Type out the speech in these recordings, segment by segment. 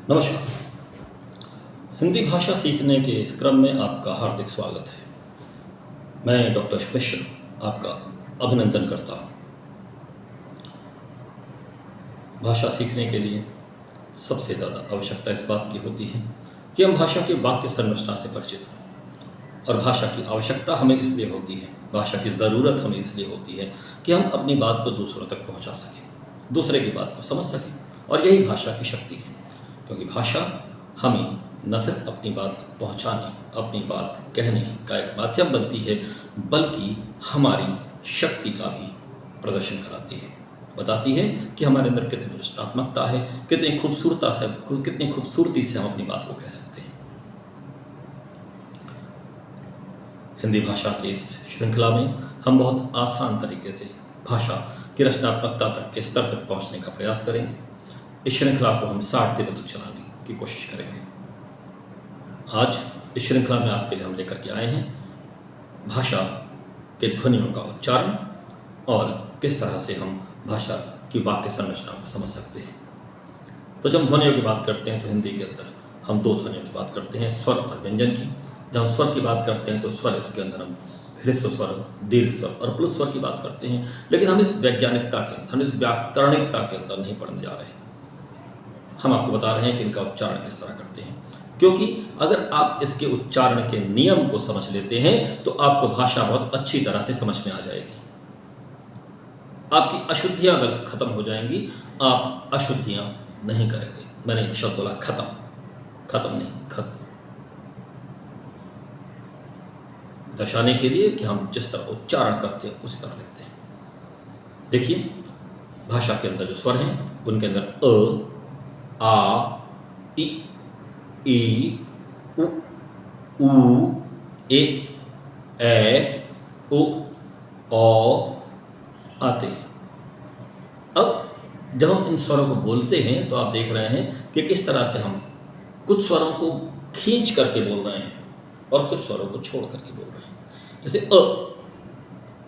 नमस्कार। हिंदी भाषा सीखने के इस क्रम में आपका हार्दिक स्वागत है। मैं डॉक्टर मिश्र आपका अभिनंदन करता हूँ। भाषा सीखने के लिए सबसे ज़्यादा आवश्यकता इस बात की होती है कि हम भाषा की वाक्य संरचना से परिचित हों। और भाषा की आवश्यकता हमें इसलिए होती है, भाषा की ज़रूरत हमें इसलिए होती है कि हम अपनी बात को दूसरों तक पहुँचा सकें, दूसरे की बात को समझ सकें। और यही भाषा की शक्ति है, क्योंकि भाषा हमें न सिर्फ अपनी बात पहुंचाने, अपनी बात कहने का एक माध्यम बनती है, बल्कि हमारी शक्ति का भी प्रदर्शन कराती है, बताती है कि हमारे अंदर कितनी रचनात्मकता है, कितनी खूबसूरती से हम अपनी बात को कह सकते हैं। हिंदी भाषा के इस श्रृंखला में हम बहुत आसान तरीके से भाषा की रचनात्मकता तक के स्तर तक पहुंचने का प्रयास करेंगे। इस श्रृंखला को हम 60 दिनों तक चलाने की कोशिश करेंगे। आज इस श्रृंखला में आपके लिए हम लेकर के आए हैं भाषा के ध्वनियों का उच्चारण और किस तरह से हम भाषा की वाक्य संरचना को समझ सकते हैं। तो जब हम ध्वनियों की बात करते हैं तो हिंदी के अंदर हम दो ध्वनियों की बात करते हैं, स्वर और व्यंजन की। जब हम स्वर की बात करते हैं तो स्वर, इसके अंदर हम ह्रस्व स्वर, दीर्घ स्वर और प्लुत स्वर की बात करते हैं। लेकिन हम इस वैज्ञानिकता के अंदर, हम इस व्याकरणिकता के अंदर नहीं पढ़ने जा रहे हैं। हम आपको बता रहे हैं कि इनका उच्चारण किस तरह करते हैं, क्योंकि अगर आप इसके उच्चारण के नियम को समझ लेते हैं तो आपको भाषा बहुत अच्छी तरह से समझ में आ जाएगी। आपकी अशुद्धियां गलत खत्म हो जाएंगी, आप अशुद्धियां नहीं करेंगे। मैंने एक शब्द बोला खत्म, खत्म नहीं, खत्म, दर्शाने के लिए कि हम जिस तरह उच्चारण करते हैं उसी तरह लिखते हैं। देखिए, भाषा के अंदर जो स्वर हैं उनके अंदर अ, आ, इ, ई, उ, ए, उ, औ आते हैं। अब जब हम इन स्वरों को बोलते हैं तो आप देख रहे हैं कि किस तरह से हम कुछ स्वरों को खींच करके बोल रहे हैं और कुछ स्वरों को छोड़ करके बोल रहे हैं। जैसे अ,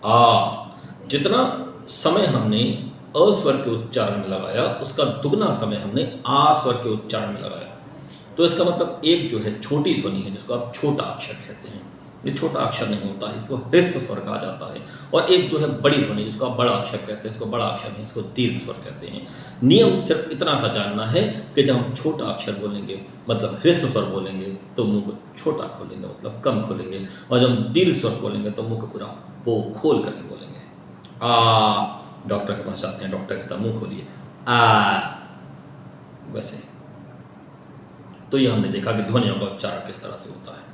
आ, जितना समय हमने अ स्वर के उच्चारण में लगाया उसका दुगना समय हमने आ स्वर के उच्चारण में लगाया। तो इसका मतलब एक जो है छोटी ध्वनि है, जिसको आप छोटा अक्षर कहते हैं, ये छोटा अक्षर नहीं होता है, इसको ह्रस्व स्वर कहा जाता है। और एक जो है बड़ी ध्वनि, जिसको आप बड़ा अक्षर कहते हैं, इसको बड़ा अक्षर नहीं, इसको दीर्घ स्वर कहते हैं। नियम सिर्फ इतना सा जानना है कि जब हम छोटा अक्षर बोलेंगे, मतलब ह्रस्व स्वर बोलेंगे, तो मुंह को छोटा खोलेंगे, मतलब कम खोलेंगे। और जब हम दीर्घ स्वर बोलेंगे तो मुंह को पूरा वो खोल करके बोलेंगे। आ, डॉक्टर के पास जाते हैं, डॉक्टर कहता है मुंह खोलिए, आ, वैसे। तो ये हमने देखा कि ध्वनियों का उच्चारण किस तरह से होता है।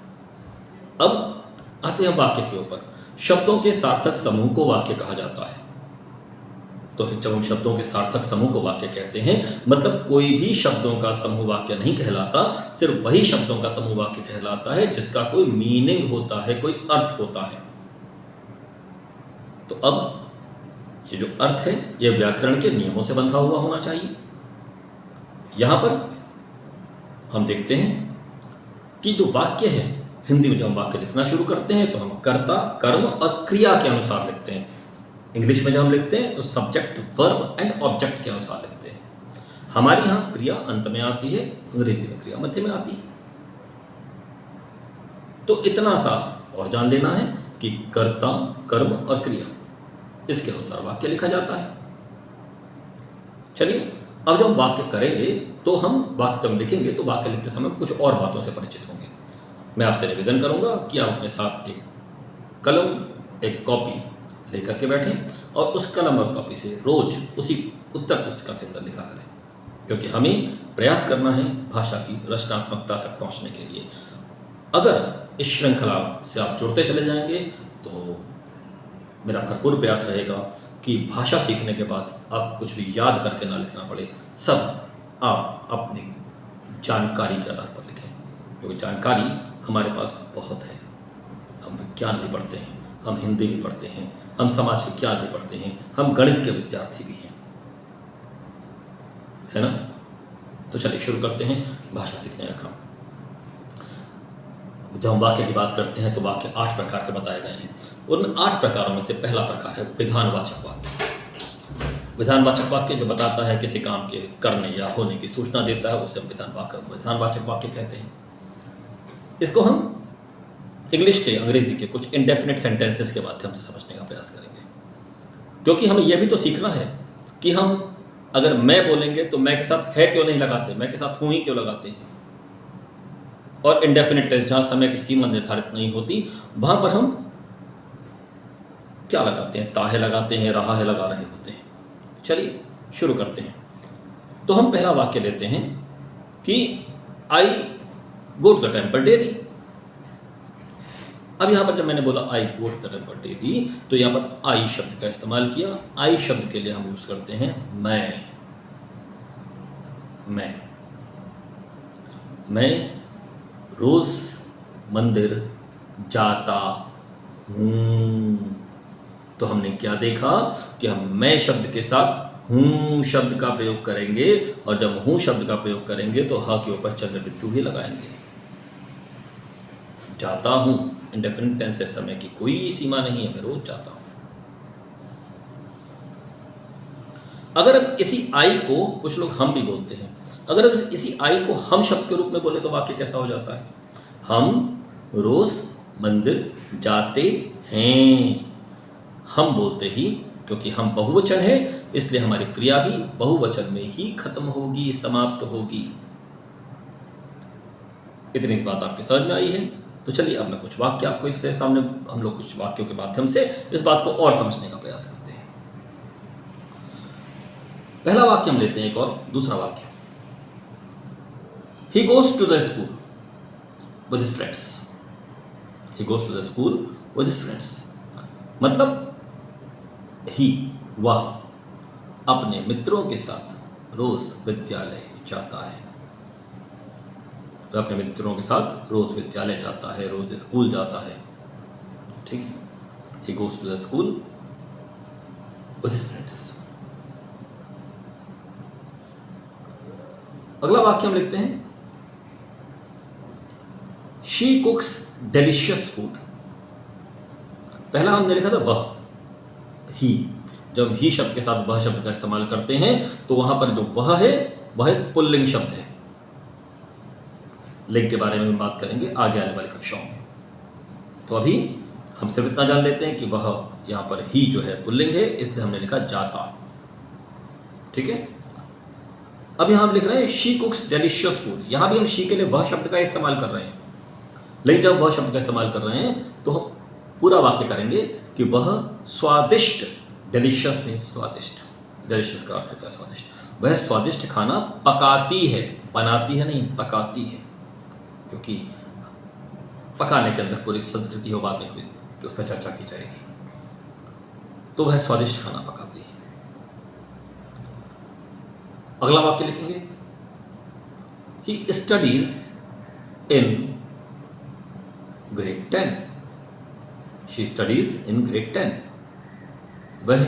अब आते हैं वाक्य के ऊपर। शब्दों के सार्थक समूह को वाक्य कहा जाता है। तो जब हम शब्दों के सार्थक समूह को वाक्य कहते हैं, मतलब कोई भी शब्दों का समूह वाक्य नहीं कहलाता, सिर्फ वही शब्दों का समूह वाक्य कहलाता है जिसका कोई मीनिंग होता है, कोई अर्थ होता है। तो अब ये जो अर्थ है ये व्याकरण के नियमों से बंधा हुआ होना चाहिए। यहां पर हम देखते हैं कि जो वाक्य है, हिंदी में जब हम वाक्य लिखना शुरू करते हैं तो हम कर्ता, कर्म और क्रिया के अनुसार लिखते हैं। इंग्लिश में जब हम लिखते हैं तो सब्जेक्ट, वर्ब एंड ऑब्जेक्ट के अनुसार लिखते हैं। हमारे यहाँ क्रिया अंत में आती है, अंग्रेजी में क्रिया मध्य में आती है। तो इतना सा और जान लेना है कि कर्ता, कर्म और क्रिया, इसके अनुसार वाक्य लिखा जाता है। चलिए, अब जब वाक्य करेंगे तो हम वाक्य जब लिखेंगे तो वाक्य लिखते समय कुछ और बातों से परिचित होंगे। मैं आपसे निवेदन करूंगा कि आप अपने साथ एक कलम, एक कॉपी लेकर के बैठें और उस कलम और कॉपी से रोज उसी उत्तर पुस्तिका के अंदर लिखा करें, क्योंकि हमें प्रयास करना है भाषा की रचनात्मकता तक पहुंचने के लिए। अगर इस श्रृंखला से आप जुड़ते चले जाएंगे तो मेरा भरपूर प्रयास रहेगा कि भाषा सीखने के बाद आप कुछ भी याद करके ना लिखना पड़े, सब आप अपनी जानकारी के आधार पर लिखें, क्योंकि जानकारी हमारे पास बहुत है। हम विज्ञान भी पढ़ते हैं, हम हिंदी भी पढ़ते हैं, हम समाज विज्ञान भी पढ़ते हैं, हम गणित के विद्यार्थी भी हैं, है ना। तो चलिए शुरू करते हैं भाषा सीखने का क्रम। जब हम वाक्य की बात करते हैं तो वाक्य 8 प्रकार के बताए गए हैं। उन 8 प्रकारों में से पहला प्रकार है विधानवाचक वाक्य। विधानवाचक वाक्य जो बताता है किसी काम के करने या होने की सूचना देता है उसे हम विधानवाचक वाक्य कहते हैं। इसको हम इंग्लिश के, अंग्रेजी के कुछ इंडेफिनिट सेंटेंसेस के माध्यम से समझने का प्रयास करेंगे, क्योंकि हमें यह भी तो सीखना है कि हम अगर मैं बोलेंगे तो मैं के साथ है क्यों नहीं लगाते, मैं के साथ हूं ही क्यों लगाते हैं। और इंडेफिनिट टेंस जहां समय की सीमा निर्धारित नहीं होती वहां पर हम क्या लगाते हैं, ताहे लगाते हैं, रहा है लगा रहे होते हैं। चलिए शुरू करते हैं। तो हम पहला वाक्य लेते हैं कि I go to the temple daily. अब यहां पर जब मैंने बोला I go to the temple daily तो यहां पर आई शब्द का इस्तेमाल किया। आई शब्द के लिए हम यूज करते हैं मैं रोज मंदिर जाता हूं। तो हमने क्या देखा कि हम मैं शब्द के साथ हूं शब्द का प्रयोग करेंगे, और जब हूं शब्द का प्रयोग करेंगे तो ह के ऊपर चंद्र बिंदु भी लगाएंगे। जाता हूं इंडेफिनिट टेंस है, समय की कोई सीमा नहीं है, मैं रोज जाता हूं। अगर अब इसी आई को कुछ लोग हम भी बोलते हैं, अगर अब इसी आई को हम शब्द के रूप में बोले तो वाक्य कैसा हो जाता है? हम रोज मंदिर जाते हैं। हम बोलते ही, क्योंकि हम बहुवचन है इसलिए हमारी क्रिया भी बहुवचन में ही खत्म होगी, समाप्त होगी। इतनी बात आपके समझ में आई है? तो चलिए अब मैं कुछ वाक्य आपको इससे सामने, हम लोग कुछ वाक्यों के माध्यम से इस बात को और समझने का प्रयास करते हैं। पहला वाक्य हम लेते हैं, एक और दूसरा वाक्य। He goes to the school with his friends. He goes to the school with his friends. मतलब ही, वह अपने मित्रों के साथ रोज विद्यालय जाता है। तो अपने मित्रों के साथ रोज विद्यालय जाता है, रोज स्कूल जाता है। ठीक है, he goes to the school with his friends. अगला वाक्य हम लिखते हैं, She cooks delicious food. पहला हमने लिखा था वह, ही। जब ही शब्द के साथ वह शब्द का इस्तेमाल करते हैं तो वहां पर जो वह है वह एक पुल्लिंग शब्द है। लिंग के बारे में हम बात करेंगे आगे आने वाली कक्षाओं में। तो अभी हम सिर्फ इतना जान लेते हैं कि वह, यहां पर ही जो है पुल्लिंग है, इसलिए हमने लिखा जाता। ठीक है, अब यहां हम लिख रहे हैं शी कुक्स डेलिशियस फूड। यहां भी हम शी के लिए वह शब्द का इस्तेमाल कर रहे हैं, लेकिन जब वह शब्द का इस्तेमाल कर रहे हैं तो हम पूरा वाक्य करेंगे कि वह स्वादिष्ट, डेलिशियस में स्वादिष्ट, डेलिशियस का अर्थ होता है स्वादिष्ट, वह स्वादिष्ट खाना पकाती है, बनाती है नहीं, पकाती है, क्योंकि पकाने के अंदर पूरी संस्कृति हो, बाद में उस पर चर्चा की जाएगी। तो वह स्वादिष्ट खाना पकाती है। अगला वाक्य लिखेंगे, he studies in grade 10. She studies in grade 10. वह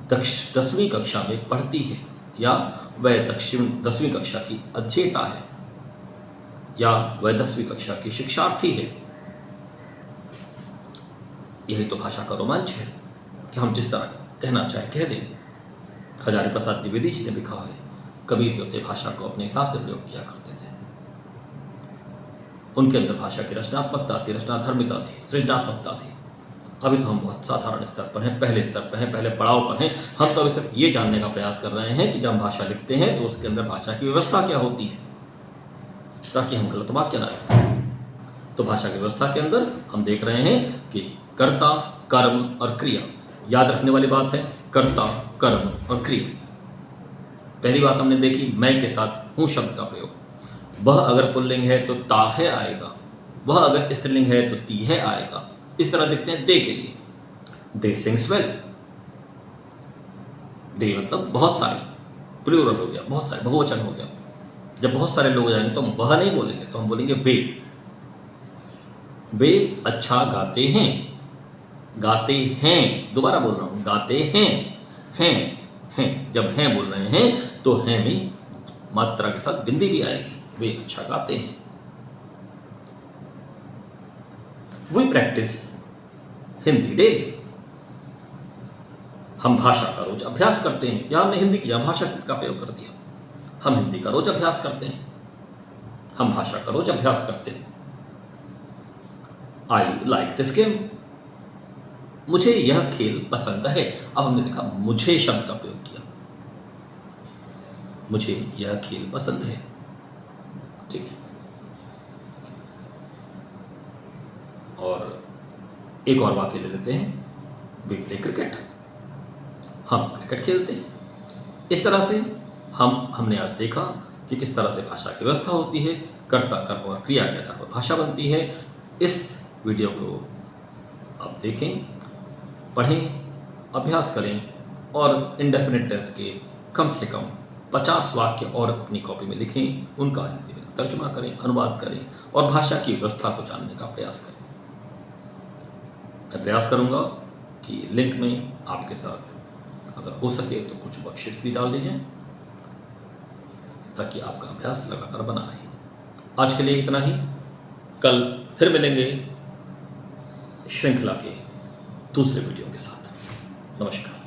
10वीं कक्षा में पढ़ती है, या वह 10वीं कक्षा की अध्येता है, या वह 10वीं कक्षा की शिक्षार्थी है। यही तो भाषा का रोमांच है कि हम जिस तरह कहना चाहे कह दें। हजारी प्रसाद द्विवेदी जी ने लिखा है, कबीर जो थे भाषा को अपने हिसाब से प्रयोग किया करते थे। उनके अंदर भाषा की रचनात्मकता थी, रचनाधर्मिता थी, सृजनात्मकता थी। अभी तो हम बहुत साधारण स्तर पर हैं, पहले स्तर पर हैं, पहले पड़ाव पर हैं। हम तो अभी सिर्फ ये जानने का प्रयास कर रहे हैं कि जब हम भाषा लिखते हैं तो उसके अंदर भाषा की व्यवस्था क्या होती है, ताकि हम गलत वाक्य ना लिखें। तो भाषा की व्यवस्था के अंदर हम देख रहे हैं कि कर्ता, कर्म और क्रिया, याद रखने वाली बात है, कर्ता, कर्म और क्रिया। पहली बात हमने देखी, मैं के साथ हूं शब्द का प्रयोग। वह अगर पुल्लिंग है तो ता है आएगा, वह अगर स्त्रीलिंग है तो ती है आएगा। इस तरह देखते हैं दे के लिए, दे सिंग्स वेल। दे मतलब बहुत सारे, प्लूरल हो गया, बहुत सारे, बहुवचन हो गया। जब बहुत सारे लोग जाएंगे तो हम वह नहीं बोलेंगे, तो हम बोलेंगे वे अच्छा गाते हैं, गाते हैं, दोबारा बोल रहा हूं, गाते हैं। जब हैं बोल रहे हैं तो हैं में मात्रा के साथ बिंदी भी आएगी, वे अच्छा गाते हैं। We practise Hindi daily. हम भाषा का रोज अभ्यास करते हैं, या हमने हिंदी की जगह भाषा शब्द का प्रयोग कर दिया। हम हिंदी का रोज अभ्यास करते हैं, हम भाषा का रोज अभ्यास करते हैं। आई लाइक दिस गेम, मुझे यह खेल पसंद है। अब हमने देखा मुझे शब्द का प्रयोग किया, मुझे यह खेल पसंद है। ठीक है, और एक और वाक्य ले लेते हैं, वी प्ले क्रिकेट, हम क्रिकेट खेलते हैं। इस तरह से हमने आज देखा कि किस तरह से भाषा की व्यवस्था होती है, कर्ता कर्म और क्रिया के आधार पर भाषा बनती है। इस वीडियो को आप देखें, पढ़ें, अभ्यास करें और इंडेफिनिट टेंस के कम से कम 50 वाक्य और अपनी कॉपी में लिखें, उनका हिंदी में तर्जुमा करें, अनुवाद करें और भाषा की व्यवस्था को जानने का प्रयास करें। मैं प्रयास करूंगा कि लिंक में आपके साथ अगर हो सके तो कुछ वर्कशीट भी डाल दीजिए, ताकि आपका अभ्यास लगातार बना रहे। आज के लिए इतना ही, कल फिर मिलेंगे श्रृंखला के दूसरे वीडियो के साथ। नमस्कार।